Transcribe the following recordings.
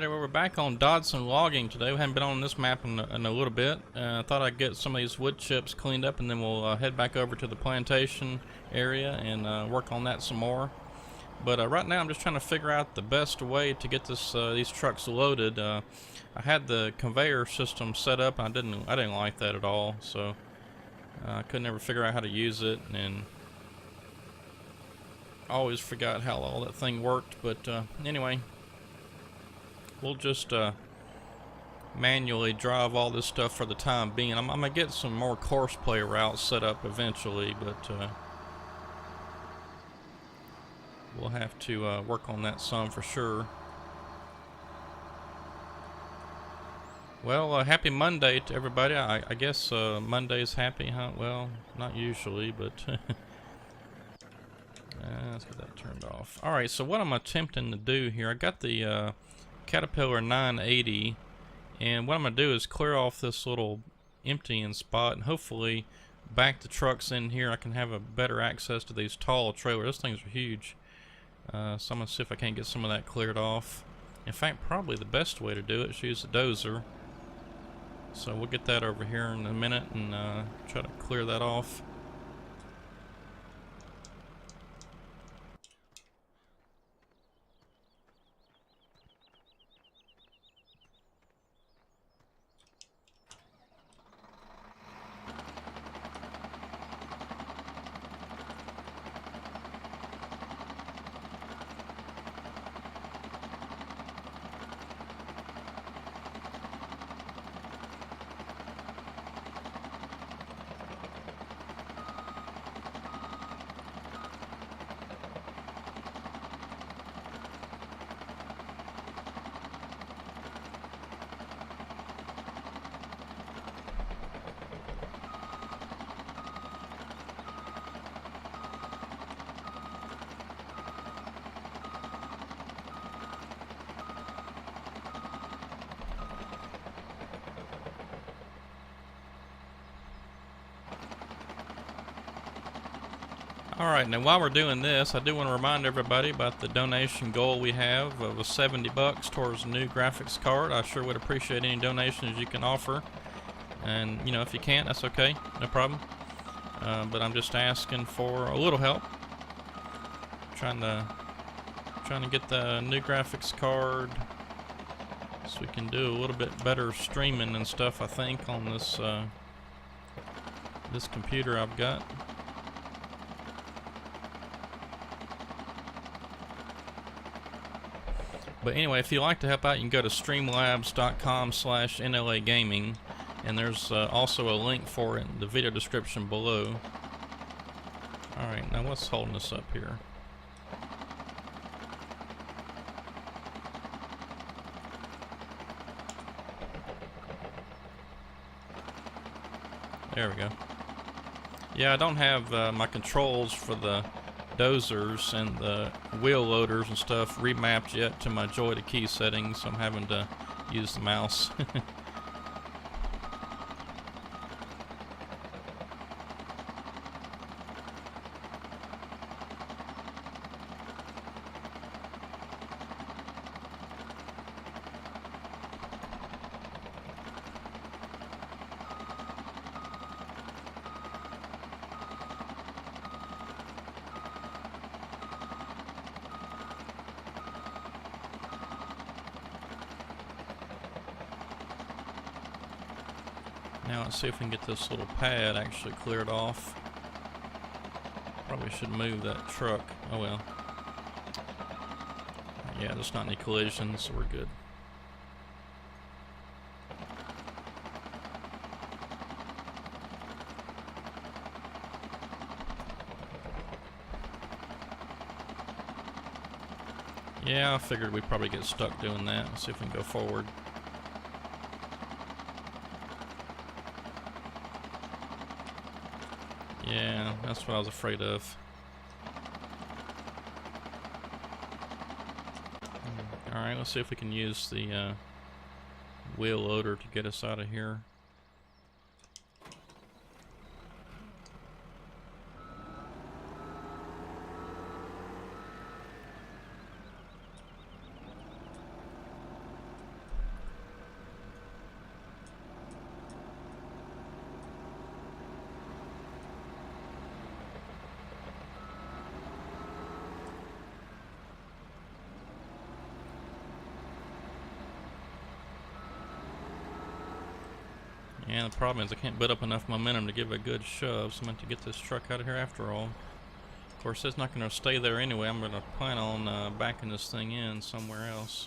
everybody, well, we're back on Dodson Logging today. We haven't been on this map in a little bit. I thought I'd get some of these wood chips cleaned up and then we'll head back over to the plantation area and work on that some more. But right now I'm just trying to figure out the best way to get these trucks loaded. I had the conveyor system set up and I didn't like that at all, so I could never figure out how to use it, and I always forgot how all that thing worked. But anyway, we'll just manually drive all this stuff for the time being. I'm gonna get some more course play routes set up eventually, but we'll have to work on that some for sure. Well, happy Monday to everybody. I guess Monday's happy, huh? Well, not usually, but let's get that turned off. Alright, so what I'm attempting to do here, I got the Caterpillar 980, and what I'm going to do is clear off this little emptying spot and hopefully back the trucks in here. I can have a better access to these tall trailers. Those things are huge. So I'm going to see if I can't get some of that cleared off. In fact, probably the best way to do it is use the dozer. So we'll get that over here in a minute and try to clear that off. Alright, now while we're doing this, I do want to remind everybody about the donation goal we have of $70 towards a new graphics card. I sure would appreciate any donations you can offer. And, you know, if you can't, that's okay, no problem. But I'm just asking for a little help. Trying to get the new graphics card so we can do a little bit better streaming and stuff, I think, on this this computer I've got. But anyway, if you'd like to help out, you can go to streamlabs.com/NLA Gaming, and there's also a link for it in the video description below. Alright, now what's holding us up here? There we go. Yeah, I don't have my controls for the dozers and the wheel loaders and stuff remapped yet to my joy to key settings, so I'm having to use the mouse. Now let's see if we can get this little pad actually cleared off. Probably should move that truck. Oh well. Yeah, there's not any collisions, so we're good. Yeah, I figured we'd probably get stuck doing that. Let's see if we can go forward. Yeah, that's what I was afraid of. Alright, let's see if we can use the wheel loader to get us out of here. Yeah, the problem is I can't build up enough momentum to give a good shove, so I'm going to get this truck out of here after all. Of course, it's not going to stay there anyway. I'm going to plan on backing this thing in somewhere else.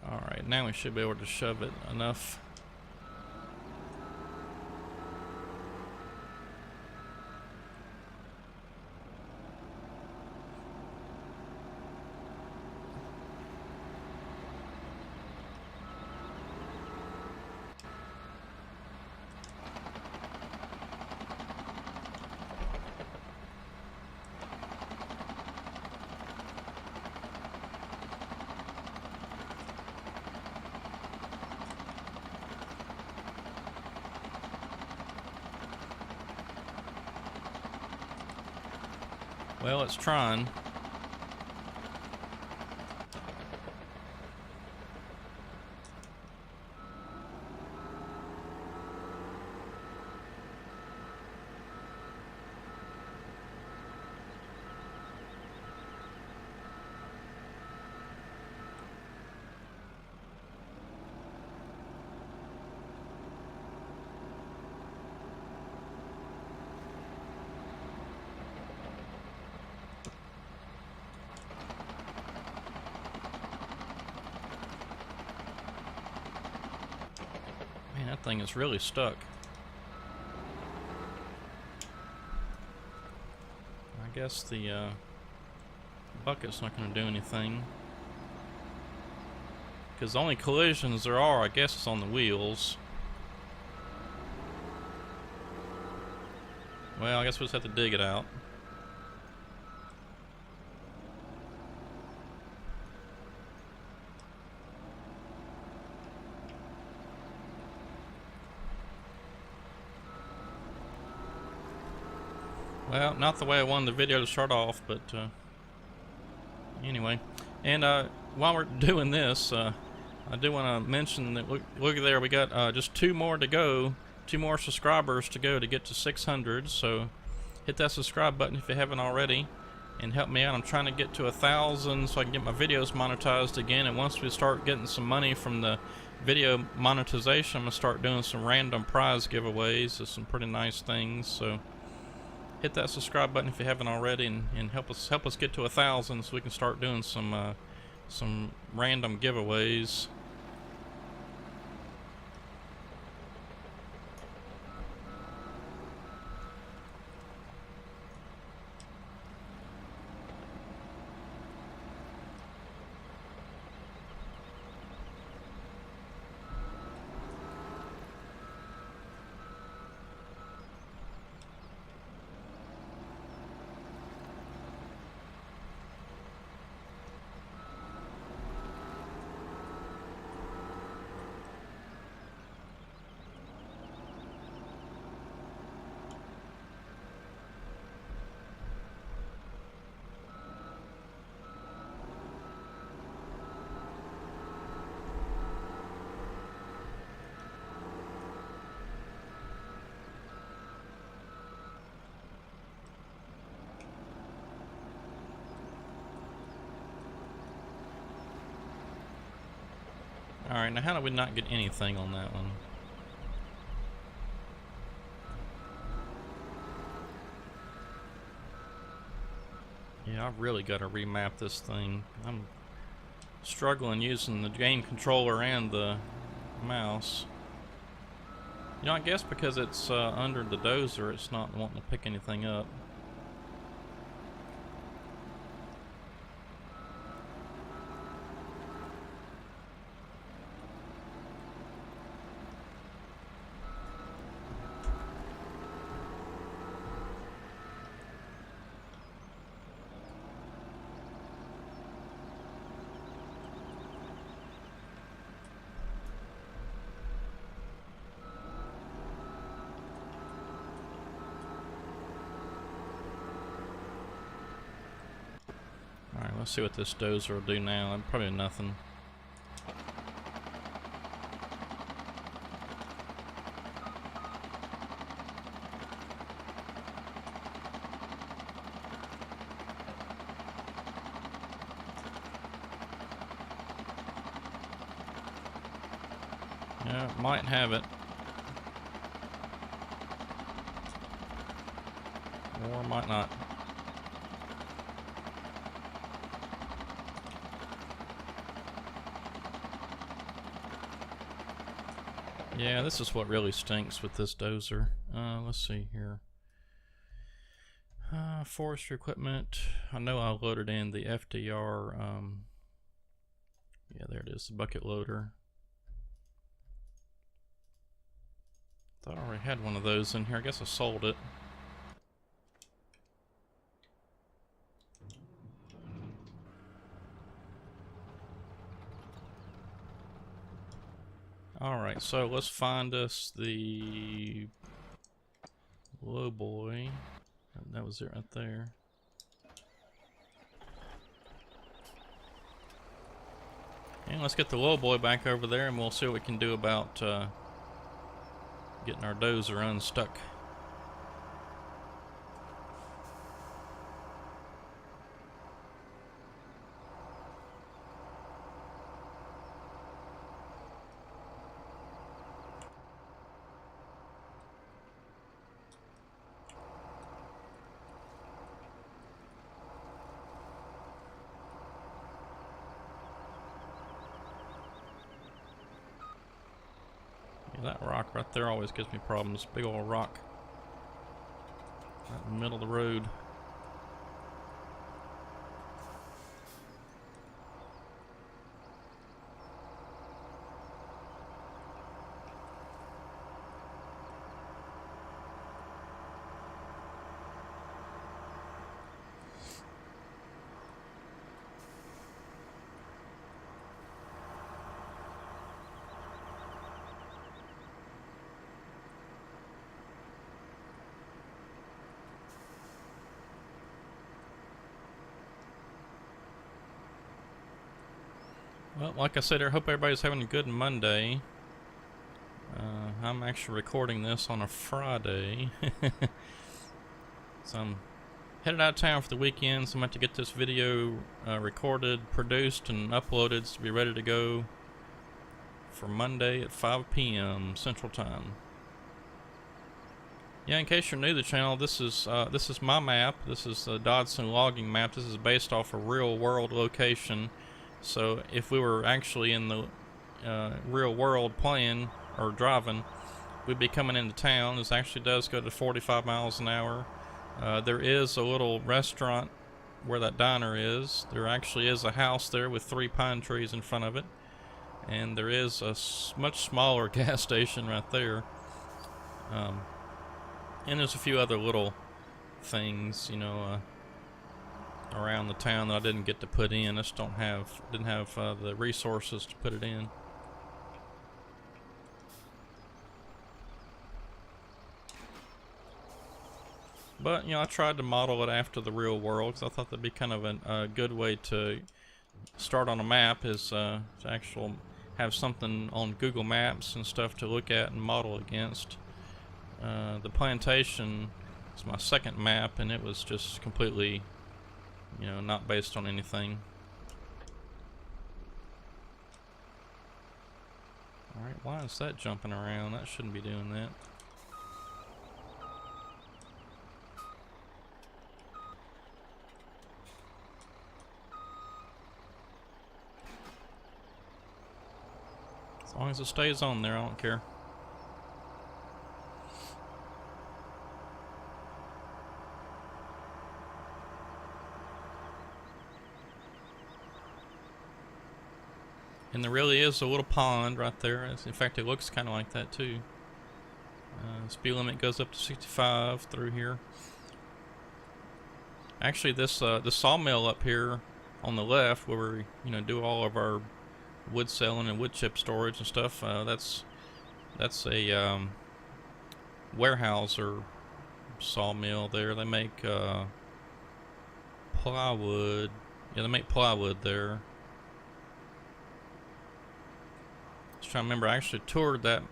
Alright, now we should be able to shove it enough. Well, it's trying. Man, that thing is really stuck. I guess the bucket's not going to do anything. Because the only collisions there are, I guess, is on the wheels. Well, I guess we'll just have to dig it out. Well, not the way I wanted the video to start off, but anyway. And while we're doing this, I do want to mention that look there, we got just 2 more to go, 2 more subscribers to go to get to 600. So hit that subscribe button if you haven't already, and help me out. I'm trying to get to 1,000 so I can get my videos monetized again. And once we start getting some money from the video monetization, I'm gonna start doing some random prize giveaways of some pretty nice things. So hit that subscribe button if you haven't already, and help us get to 1,000 so we can start doing some random giveaways. Alright, now how do we not get anything on that one? Yeah, I've really got to remap this thing. I'm struggling using the game controller and the mouse. You know, I guess because it's under the dozer, it's not wanting to pick anything up. Alright, let's see what this dozer will do now. Probably nothing. That might have it. Or might not. Yeah, this is what really stinks with this dozer. Let's see here. Forestry equipment. I know I loaded in the FDR. Yeah, there it is, the bucket loader. Thought I already had one of those in here. I guess I sold it. Alright, so let's find us the low boy. That was it right there. And let's get the low boy back over there and we'll see what we can do about getting our dozer unstuck. That rock right there always gives me problems. Big old rock right in the middle of the road. Well, like I said, I hope everybody's having a good Monday. I'm actually recording this on a Friday. So I'm headed out of town for the weekend, so I'm about to get this video recorded, produced, and uploaded to be ready to go for Monday at 5 p.m. Central Time. Yeah, in case you're new to the channel, this is my map. This is the Dodson Logging map. This is based off a real-world location. So if we were actually in the real world playing or driving, we'd be coming into town. This actually does go to 45 miles an hour. There is a little restaurant where that diner is. There actually is a house there with 3 pine trees in front of it. And there is a much smaller gas station right there. And there's a few other little things, you know, around the town that I didn't get to put in. I just didn't have the resources to put it in. But you know, I tried to model it after the real world because I thought that'd be kind of a good way to start on a map, is to actually have something on Google Maps and stuff to look at and model against. The plantation is my second map, and it was just completely, you know, not based on anything. Alright, why is that jumping around? That shouldn't be doing that. As long as it stays on there, I don't care. And there really is a little pond right there. In fact, it looks kind of like that too. Speed limit goes up to 65 through here. Actually, this sawmill up here on the left, where we do all of our wood selling and wood chip storage and stuff, that's a warehouse or sawmill there. They make plywood. Yeah, they make plywood there. Trying to remember, I actually toured that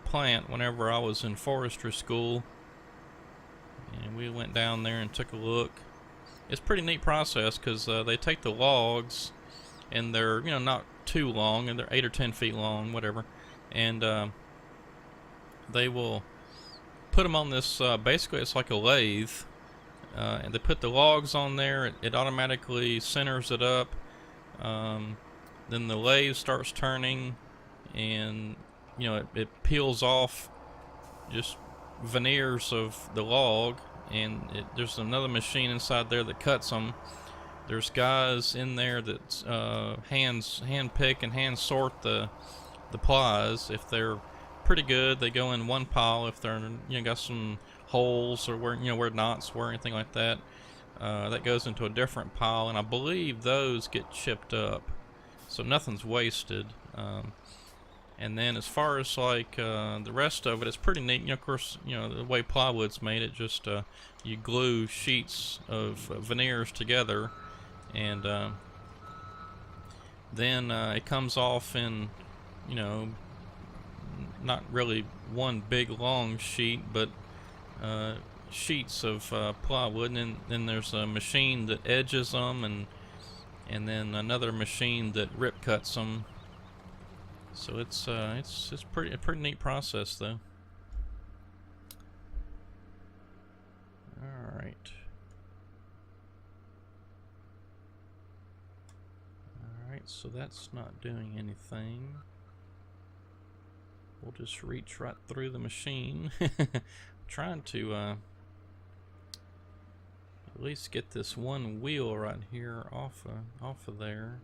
plant whenever I was in forestry school, and we went down there and took a look. It's a pretty neat process because they take the logs, and they're not too long, and they're 8 or 10 feet long, whatever, and they will put them on this. Basically, it's like a lathe, and they put the logs on there. It automatically centers it up. Then the lathe starts turning, and it peels off just veneers of the log, and there's another machine inside there that cuts them. There's guys in there that hand pick and hand sort the plies. If they're pretty good, they go in one pile. If they're got some holes or where knots were, anything like that, that goes into a different pile. And I believe those get chipped up, so nothing's wasted. And then as far as like the rest of it, it's pretty neat. Of course, the way plywood's made, it just you glue sheets of veneers together, and then it comes off in, not really one big long sheet, but sheets of plywood. And then there's a machine that edges them, and then another machine that rip cuts them. So it's a pretty neat process, though. All right. All right. So that's not doing anything. We'll just reach right through the machine. Trying to at least get this one wheel right here off of there.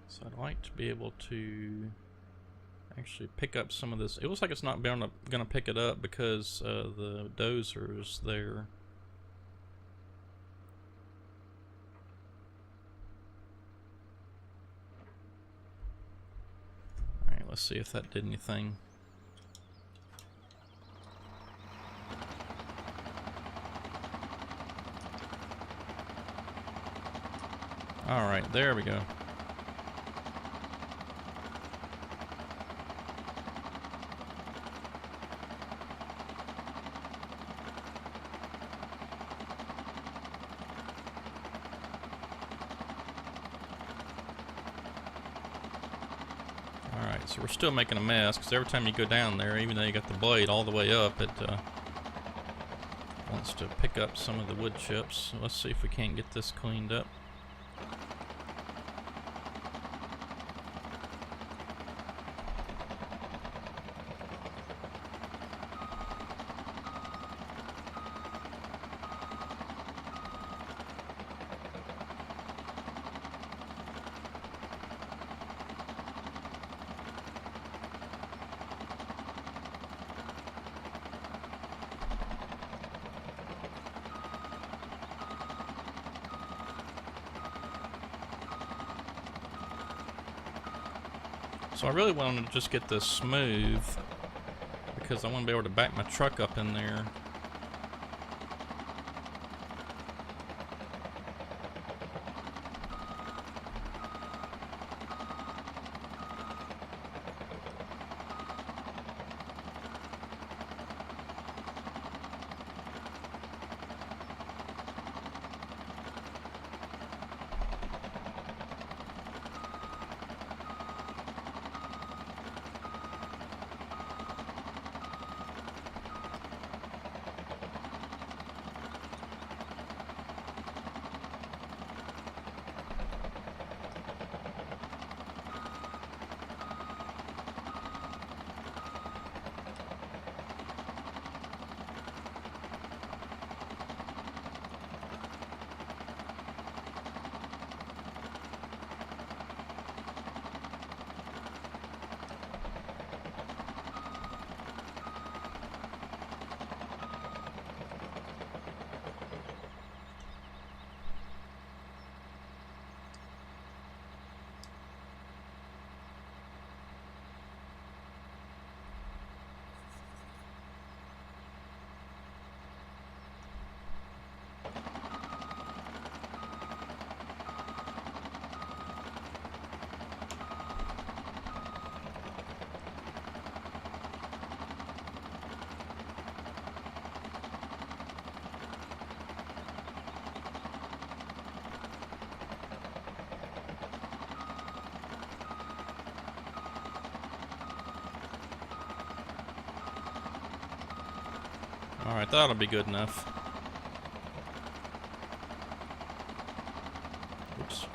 So I'd like to be able to actually pick up some of this. It looks like it's not going to pick it up because the dozer is there. Alright, let's see if that did anything. Alright, there we go. Alright, so we're still making a mess, because every time you go down there, even though you got the blade all the way up, it wants to pick up some of the wood chips. So let's see if we can't get this cleaned up. So I really wanted to just get this smooth because I want to be able to back my truck up in there. Alright, that'll be good enough. Oops.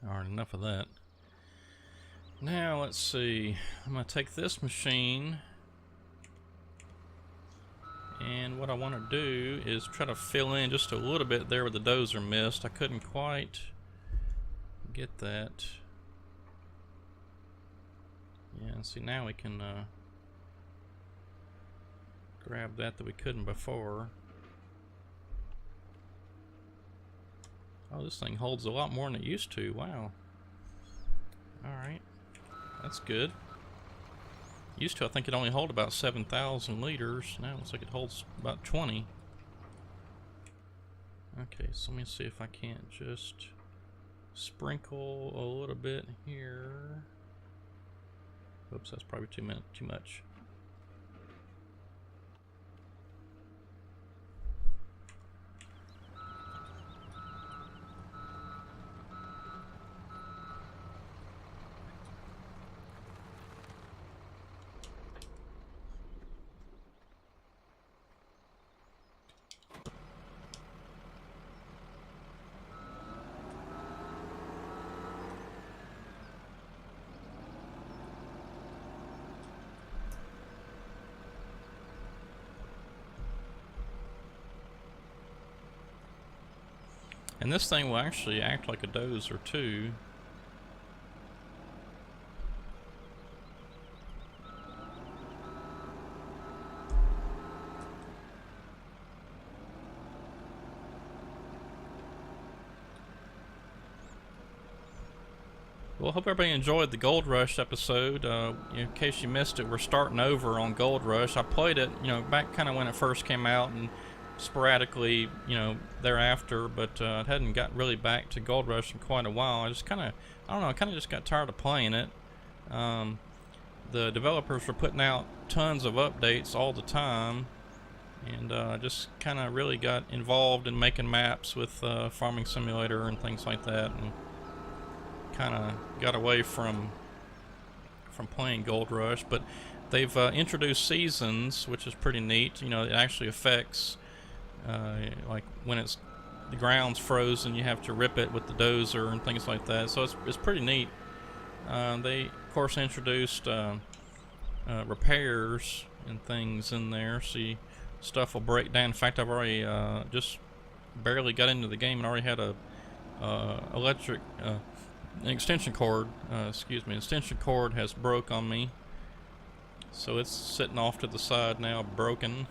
Alright, enough of that. Now let's see. I'm going to take this machine, and what I want to do is try to fill in just a little bit there where the dozer missed. I couldn't quite get that. Yeah, see, now we can grab that we couldn't before. Oh, this thing holds a lot more than it used to. Wow. Alright. That's good. Used to, I think it only hold about 7,000 liters. Now it looks like it holds about 20. Okay, so let me see if I can't just sprinkle a little bit here. Oops, that's probably too much. And this thing will actually act like a dozer too. Well, hope everybody enjoyed the Gold Rush episode. In case you missed it, we're starting over on Gold Rush. I played it, back kind of when it first came out, and sporadically, thereafter, but I hadn't got really back to Gold Rush in quite a while. I just kind of, I don't know, I kind of just got tired of playing it. The developers were putting out tons of updates all the time, and just kind of really got involved in making maps with Farming Simulator and things like that, and kind of got away from playing Gold Rush. But they've introduced seasons, which is pretty neat. It actually affects like when the ground's frozen, you have to rip it with the dozer and things like that. So it's pretty neat. They of course introduced repairs and things in there, so stuff will break down. In fact, I've already just barely got into the game and already had a electric extension cord. Extension cord has broke on me, so it's sitting off to the side now, broken.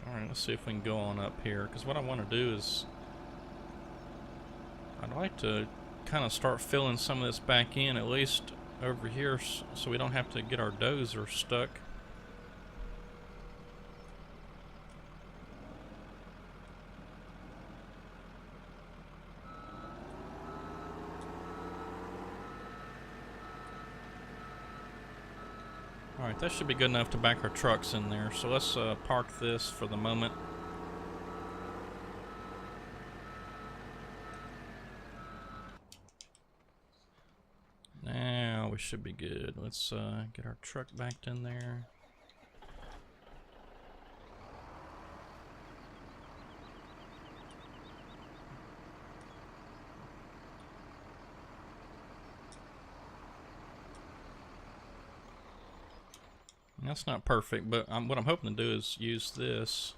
Alright, let's see if we can go on up here, because what I want to do is I'd like to kind of start filling some of this back in, at least over here, so we don't have to get our dozer stuck. Alright, that should be good enough to back our trucks in there. So let's park this for the moment. Now we should be good. Let's get our truck backed in there. That's not perfect, but what I'm hoping to do is use this.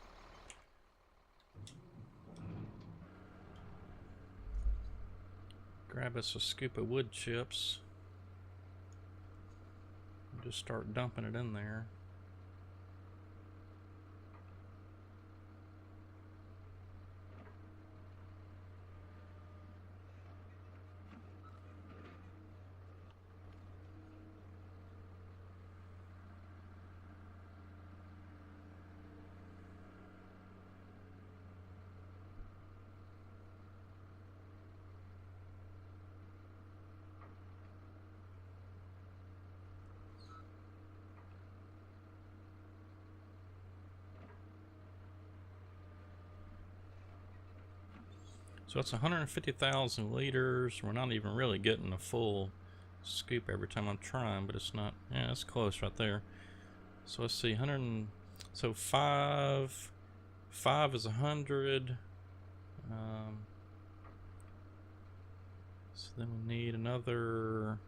Grab us a scoop of wood chips. And just start dumping it in there. So it's 150,000 liters. We're not even really getting a full scoop every time I'm trying, but it's not. Yeah, it's close right there. So let's see, 100. So five is 100. So then we need another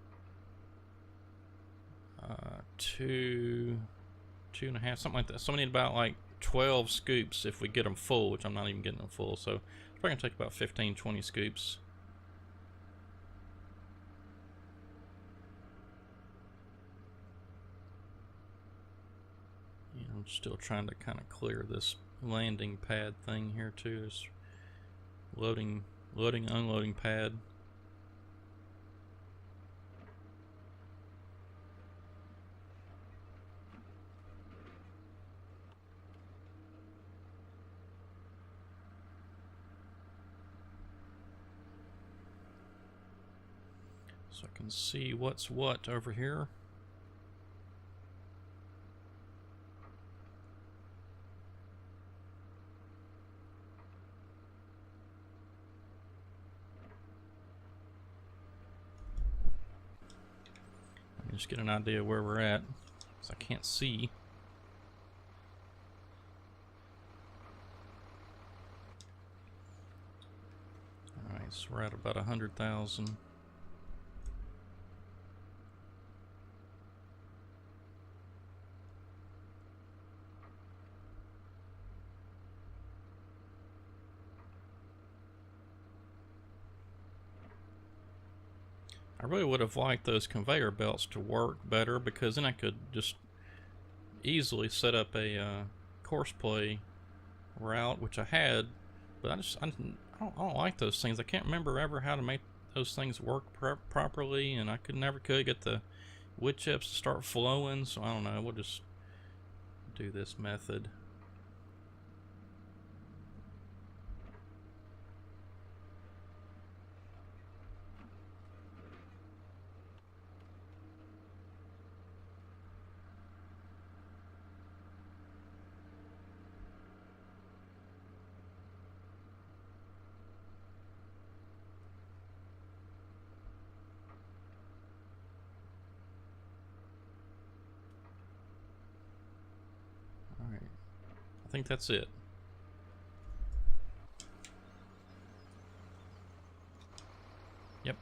2.5, something like that. So we need about like 12 scoops if we get them full, which I'm not even getting them full. So it's probably gonna take about 15-20 scoops. And I'm still trying to kind of clear this landing pad thing here too. This loading, unloading pad. So I can see what's what over here. Just get an idea where we're at, because I can't see. Alright, so we're at about 100,000. I really would have liked those conveyor belts to work better, because then I could just easily set up a course play route, which I had, but I don't like those things. I can't remember ever how to make those things work properly, and I never could get the wood chips to start flowing, so I don't know. We'll just do this method. I think that's it. Yep.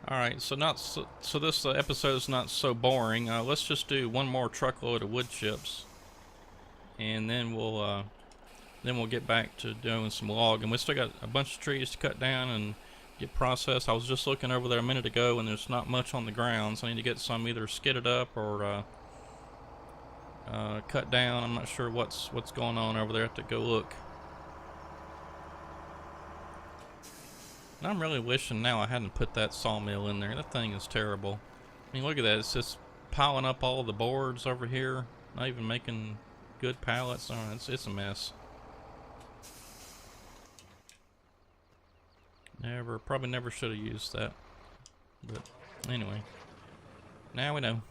Alright, so this episode is not so boring. Let's just do one more truckload of wood chips, and then we'll get back to doing some logging. We still got a bunch of trees to cut down and get processed. I was just looking over there a minute ago, and there's not much on the ground, so I need to get some either skidded up or cut down. I'm not sure what's going on over there. I have to go look. And I'm really wishing now I hadn't put that sawmill in there. That thing is terrible. I mean, look at that. It's just piling up all the boards over here, not even making good pallets. Oh, it's a mess. Probably never should have used that. But anyway, now we know.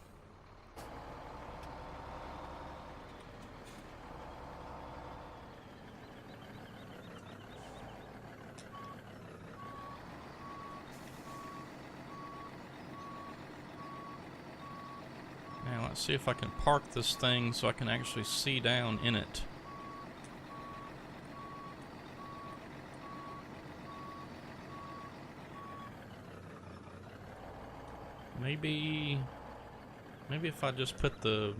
Now let's see if I can park this thing so I can actually see down in it. Maybe if I just put the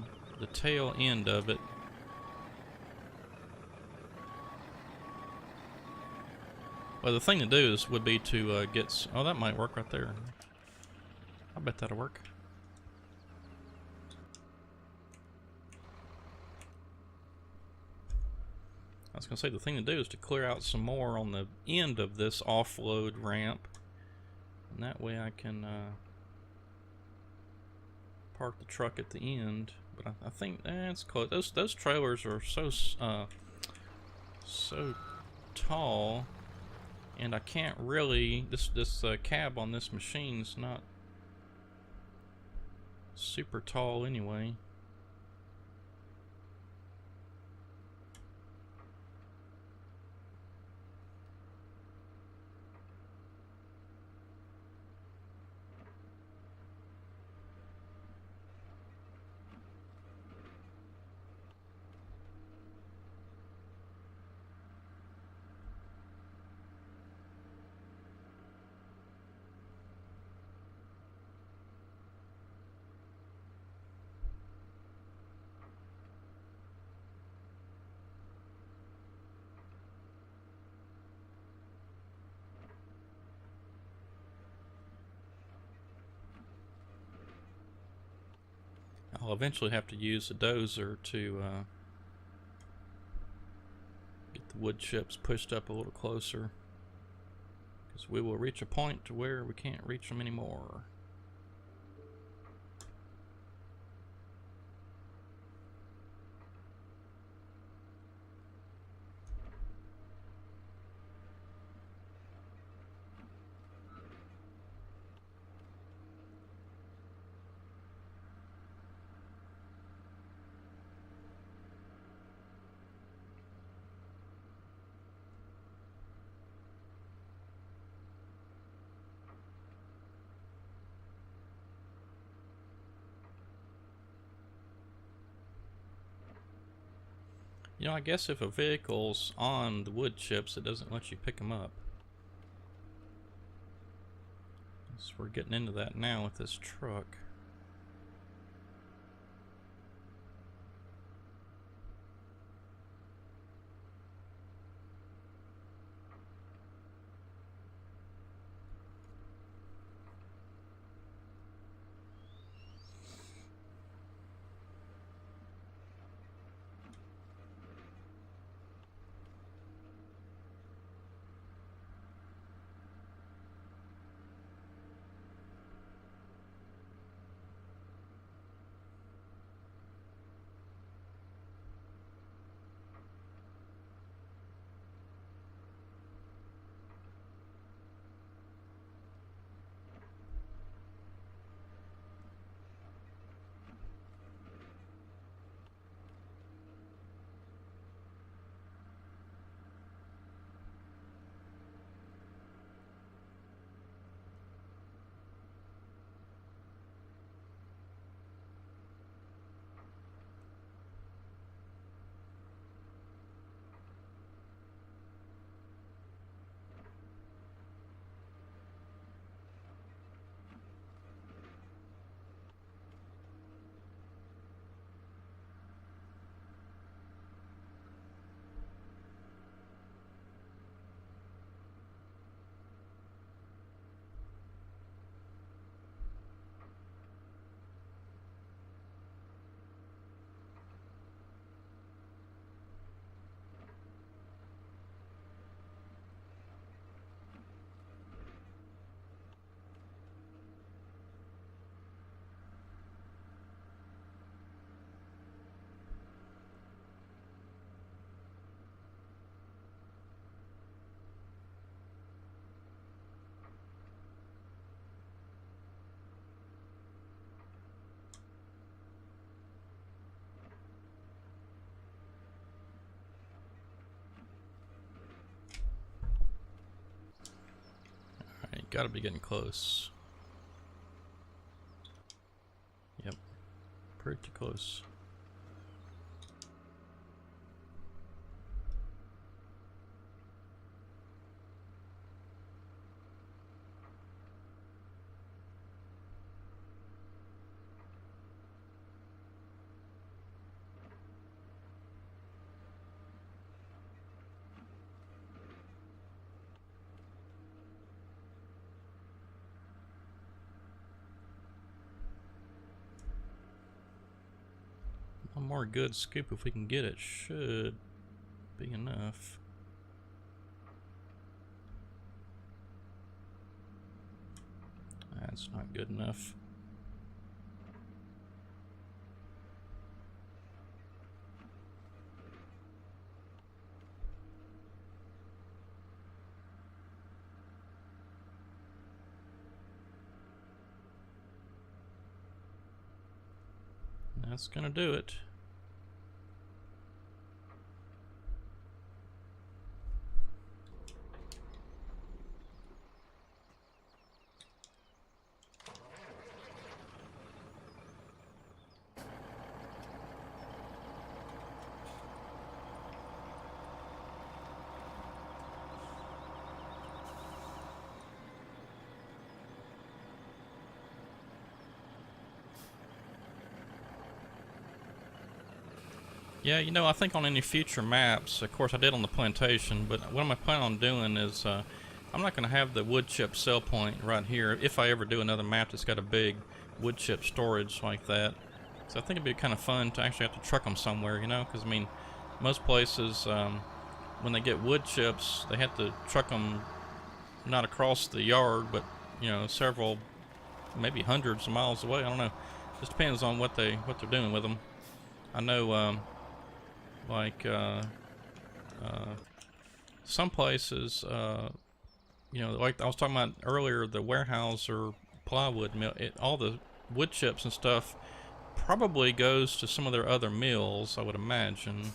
tail end of it. Well, the thing to do would be to get. Oh, that might work right there. I bet that'll work. I was gonna say the thing to do is to clear out some more on the end of this offload ramp, and that way I can park the truck at the end. But I think that's close. Those trailers are so tall, and I can't really. This cab on this machine's not super tall anyway. I'll eventually have to use a dozer to get the wood chips pushed up a little closer, because we will reach a point to where we can't reach them anymore. You know, I guess if a vehicle's on the wood chips, it doesn't let you pick them up. So we're getting into that now with this truck. Alright, gotta be getting close. Yep, pretty close. One more good scoop if we can get it should be enough. That's not good enough. That's gonna do it. Yeah, you know, I think on any future maps, of course I did on the plantation, but what I'm planning on doing is I'm not going to have the wood chip sell point right here if I ever do another map that's got a big wood chip storage like that. So I think it'd be kind of fun to actually have to truck them somewhere, you know, because I mean, most places when they get wood chips, they have to truck them not across the yard, but you know, several, maybe hundreds of miles away. I don't know. Just depends on what they're doing with them. I know. Like some places, you know, like I was talking about earlier, the warehouse or plywood mill, all the wood chips and stuff probably goes to some of their other mills, I would imagine.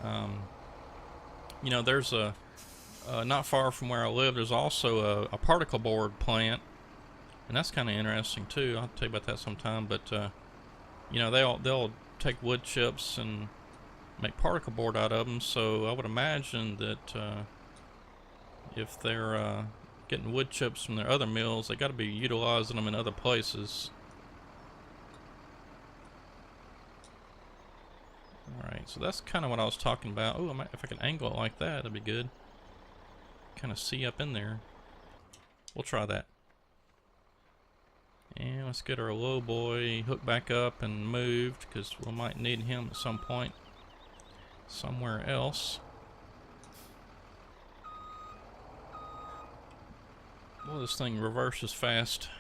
You know, there's not far from where I live, there's also a particle board plant, and that's kind of interesting too. I'll tell you about that sometime. But you know, they'll take wood chips and make particle board out of them, so I would imagine that if they're getting wood chips from their other mills, they got to be utilizing them in other places. Alright, so that's kind of what I was talking about. Oh, if I can angle it like that, that'd be good. Kind of see up in there. We'll try that. And let's get our low boy hooked back up and moved, because we might need him at some point somewhere else. Well, this thing reverses fast.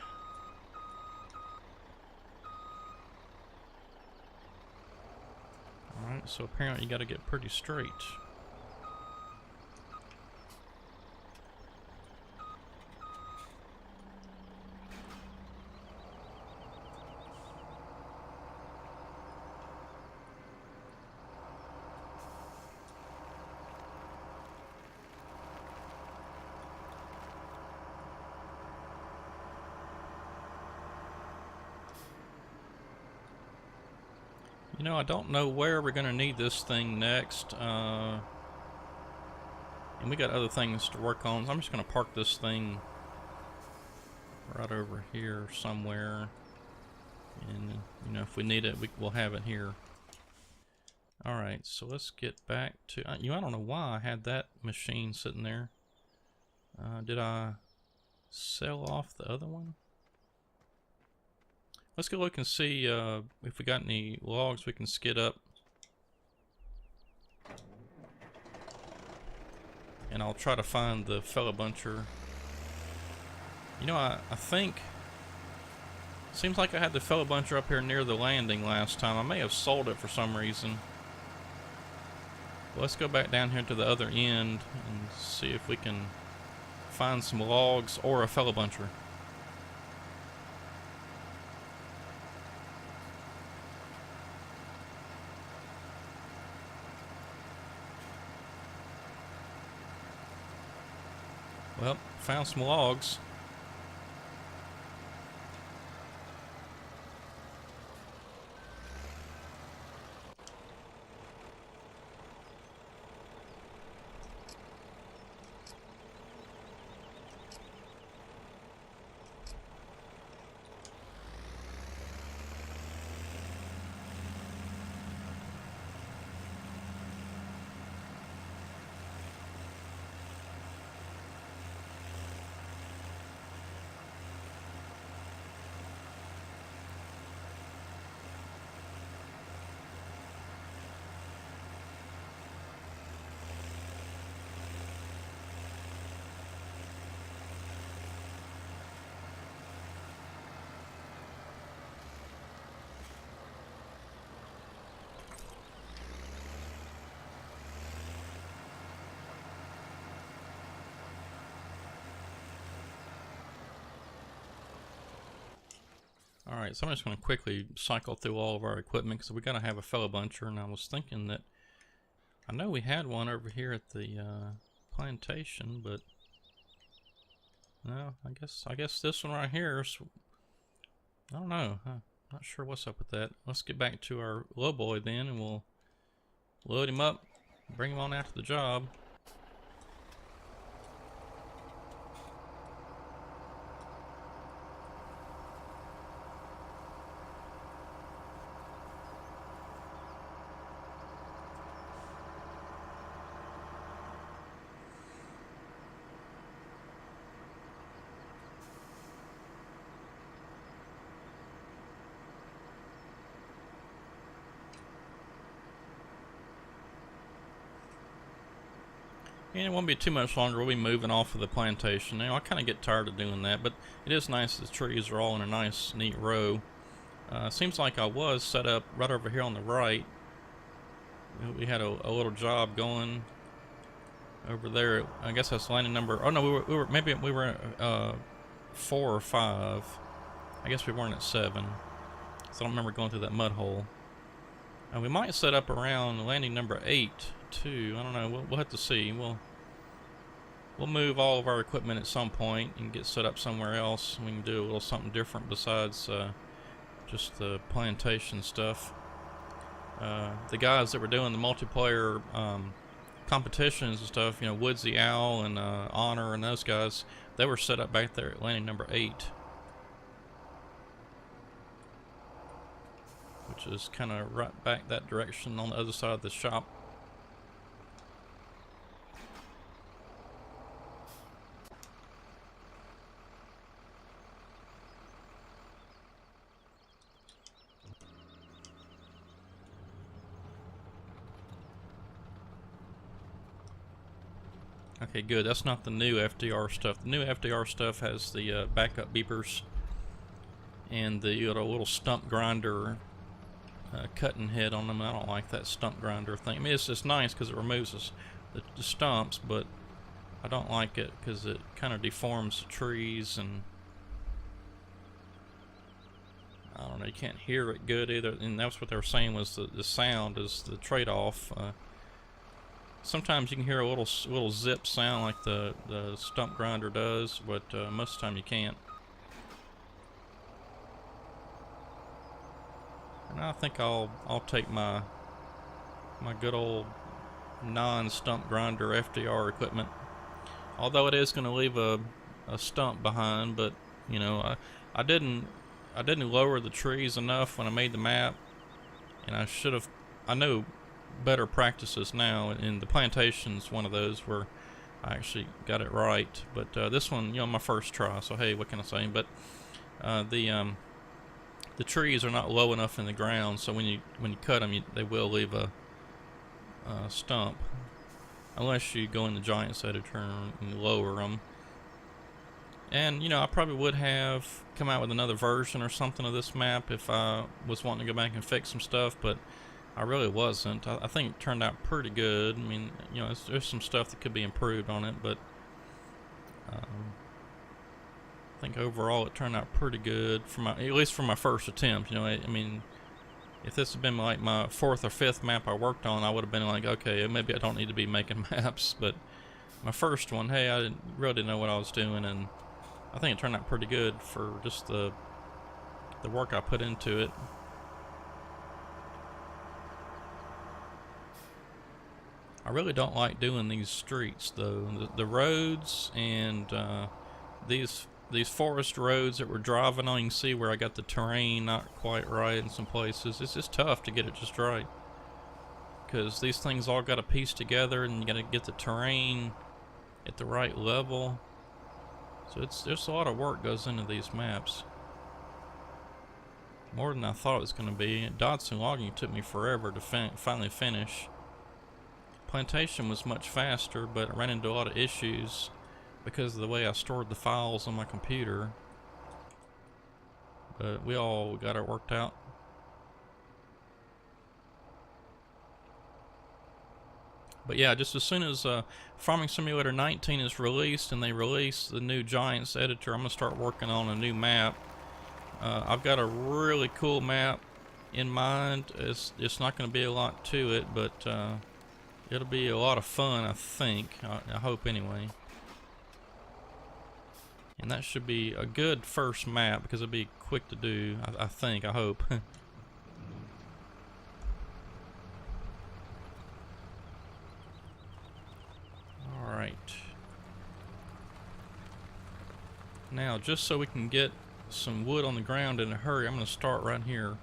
Alright, so apparently you gotta get pretty straight. You know, I don't know where we're going to need this thing next, and we got other things to work on. So I'm just going to park this thing right over here somewhere, and you know, if we need it, we'll have it here. Alright, so let's get back to, I don't know why I had that machine sitting there. Did I sell off the other one? Let's go look and see if we got any logs we can skid up. And I'll try to find the fella buncher. You know, I think, seems like I had the fella buncher up here near the landing last time. I may have sold it for some reason. But let's go back down here to the other end and see if we can find some logs or a fella buncher. Well, found some logs. Alright, so I'm just going to quickly cycle through all of our equipment because we got to have a fellow buncher, and I was thinking that I know we had one over here at the plantation, but no, I guess this one right here is, I don't know, not sure what's up with that. Let's get back to our lowboy then, and we'll load him up, bring him on out to the job. And it won't be too much longer. We'll be moving off of the plantation. You know, I kind of get tired of doing that, but it is nice that the trees are all in a nice, neat row. Seems like I was set up right over here on the right. We had a little job going over there. I guess that's landing number. Oh no, we were 4 or 5. I guess we weren't at 7. So I don't remember going through that mud hole. We might set up around landing number 8 too. I don't know. We'll have to see. We'll move all of our equipment at some point and get set up somewhere else. We can do a little something different besides just the plantation stuff. The guys that were doing the multiplayer competitions and stuff, you know, Woodsy Owl and Honor and those guys, they were set up back there at landing number 8, which is kind of right back that direction on the other side of the shop. Okay, good. That's not the new FDR stuff. The new FDR stuff has the backup beepers and the little stump grinder cutting head on them. I don't like that stump grinder thing. I mean, it's nice because it removes the stumps, but I don't like it because it kind of deforms the trees, and I don't know, you can't hear it good either. And that's what they were saying was the sound is the trade-off. Sometimes you can hear a little zip sound like the stump grinder does, but most of the time you can't. And I think I'll take my good old non-stump grinder FDR equipment. Although it is going to leave a stump behind, but you know, I didn't lower the trees enough when I made the map, and I should have. I know better practices now, and the plantation's one of those where I actually got it right. But this one, you know, my first try, so hey, what can I say? But the trees are not low enough in the ground, so when you cut them, they will leave a stump, unless you go in the Giants editor and lower them. And you know, I probably would have come out with another version or something of this map if I was wanting to go back and fix some stuff, but I really wasn't. I think it turned out pretty good. I mean, you know, there's some stuff that could be improved on it, but I think overall it turned out pretty good for at least for my first attempt. You know, I mean, if this had been like my 4th or 5th map I worked on, I would have been like, okay, maybe I don't need to be making maps. But my first one, hey, I really didn't know what I was doing, and I think it turned out pretty good for just the work I put into it. I really don't like doing these streets though. The roads and these forest roads that we're driving on, you can see where I got the terrain not quite right in some places. It's just tough to get it just right, because these things all got to piece together, and you got to get the terrain at the right level. So there's a lot of work goes into these maps, more than I thought it was going to be. Dodson Logging took me forever to finally finish. Plantation was much faster, but I ran into a lot of issues because of the way I stored the files on my computer. But we all got it worked out. But yeah, just as soon as Farming Simulator 19 is released and they release the new Giants editor, I'm going to start working on a new map. I've got a really cool map in mind. It's not going to be a lot to it, but it'll be a lot of fun, I think. I hope anyway. And that should be a good first map because it'll be quick to do, I think, I hope. Alright. Now, just so we can get some wood on the ground in a hurry, I'm going to start right here.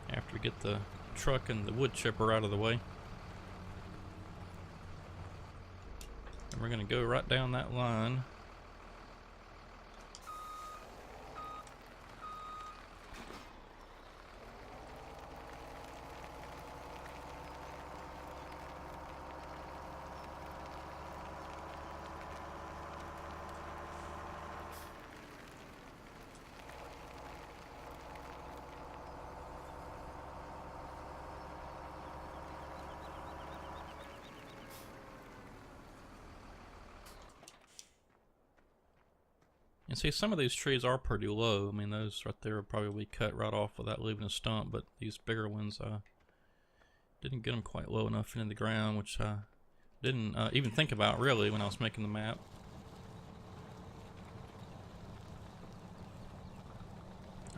After we get the truck and the wood chipper out of the way. And we're going to go right down that line. And see, some of these trees are pretty low. I mean, those right there will probably be cut right off without leaving a stump, but these bigger ones, didn't get them quite low enough into the ground, which I didn't even think about really when I was making the map.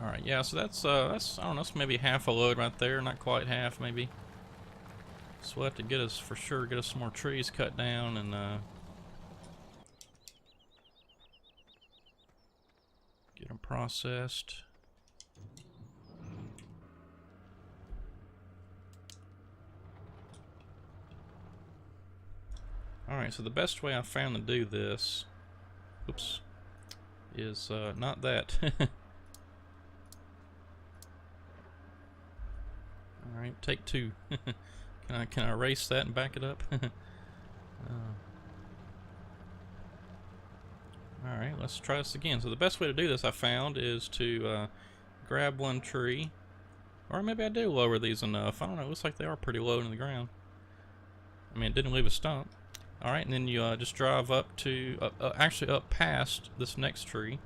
Alright, yeah, so that's I don't know, that's maybe half a load right there, not quite half maybe. So we'll have to get us, for sure, get us some more trees cut down and get them processed. Alright, so the best way I found to do this, oops, is not that. Alright, take two. Can I erase that and back it up? Alright, let's try this again. So the best way to do this, I found, is to grab one tree. Or maybe I do lower these enough. I don't know, it looks like they are pretty low in the ground. I mean, it didn't leave a stump. Alright, and then you just drive up to, actually up past this next tree.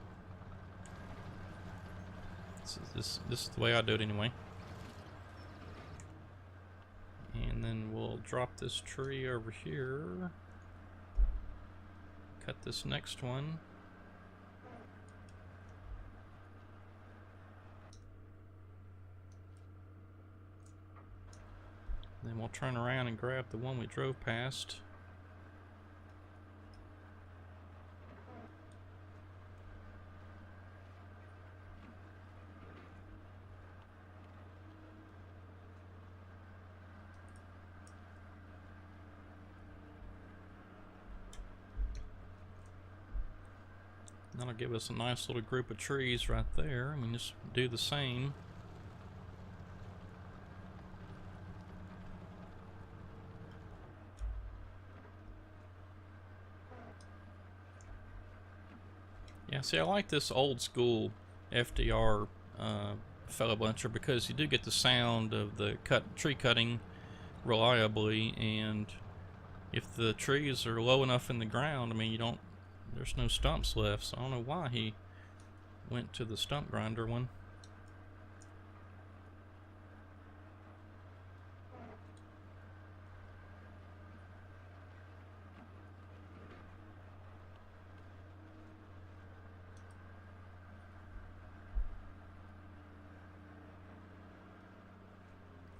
This is the way I do it anyway. And then we'll drop this tree over here. Cut this next one. Then we'll turn around and grab the one we drove past. That'll give us a nice little group of trees right there. I mean, just do the same. Yeah, see, I like this old school FDR fellow buncher because you do get the sound of the tree cutting reliably, and if the trees are low enough in the ground, I mean, there's no stumps left, so I don't know why he went to the stump grinder one.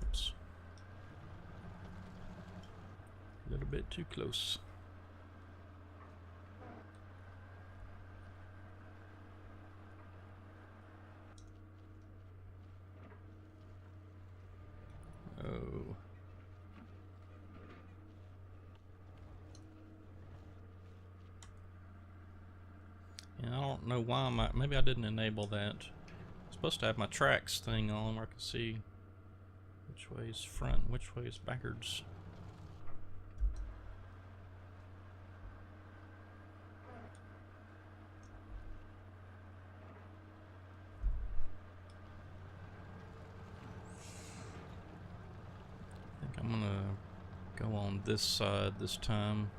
Oops. A little bit too close. Oh. Yeah, I don't know why maybe I didn't enable that. I'm supposed to have my tracks thing on where I can see which way is front, which way is backwards. I'm gonna go on this side this time.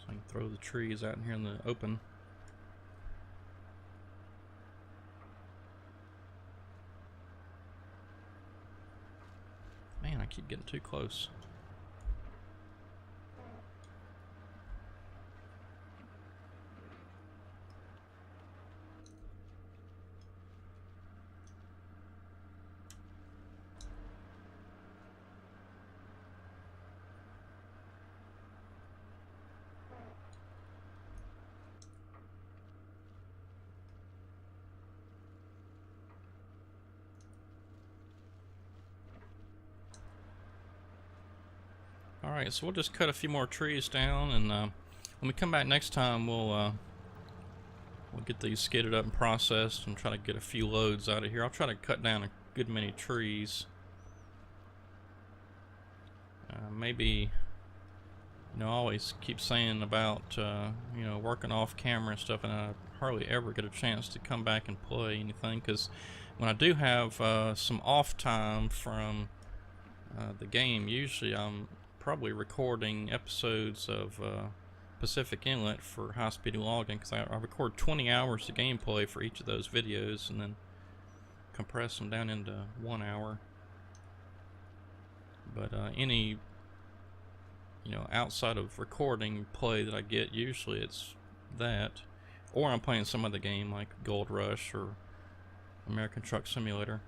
I can throw the trees out in here in the open. Man, I keep getting too close. Alright, so we'll just cut a few more trees down, and when we come back next time, we'll get these skidded up and processed and try to get a few loads out of here. I'll try to cut down a good many trees. Maybe, you know, I always keep saying about, you know, working off camera and stuff, and I hardly ever get a chance to come back and play anything, because when I do have some off time from the game, usually I'm probably recording episodes of Pacific Inlet for high-speed logging, because I record 20 hours of gameplay for each of those videos and then compress them down into 1 hour. But any, you know, outside of recording play that I get, usually it's that, or I'm playing some other game like Gold Rush or American Truck Simulator.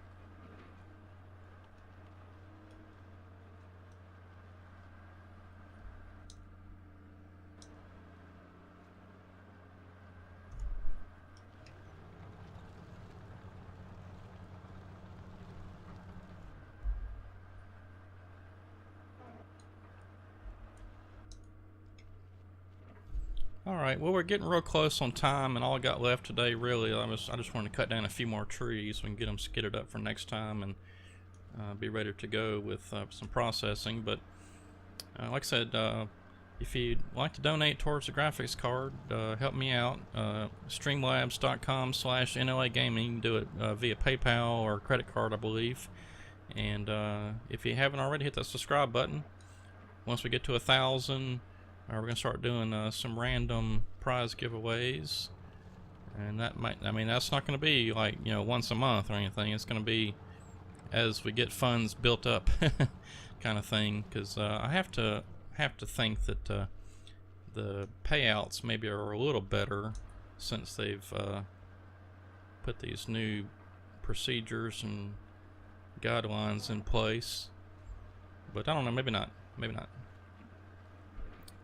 Alright, well, we're getting real close on time, and all I got left today, really, I just wanted to cut down a few more trees so we can get them skidded up for next time and be ready to go with some processing. But like I said, if you'd like to donate towards the graphics card, help me out. Streamlabs.com/NLA Gaming. You can do it via PayPal or credit card, I believe. And if you haven't already, hit that subscribe button. Once we get to 1,000, we're gonna start doing some random prize giveaways, and that might, I mean, that's not gonna be like, you know, once a month or anything. It's gonna be as we get funds built up, kind of thing. Because I have to think that the payouts maybe are a little better since they've put these new procedures and guidelines in place. But I don't know, maybe not.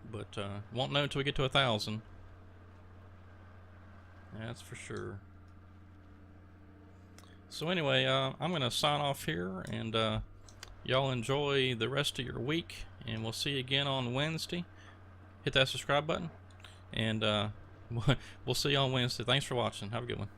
But won't know until we get to 1,000. That's for sure. So anyway, I'm gonna sign off here, and y'all enjoy the rest of your week, and we'll see you again on Wednesday. Hit that subscribe button, and we'll see you on Wednesday. Thanks for watching. Have a good one.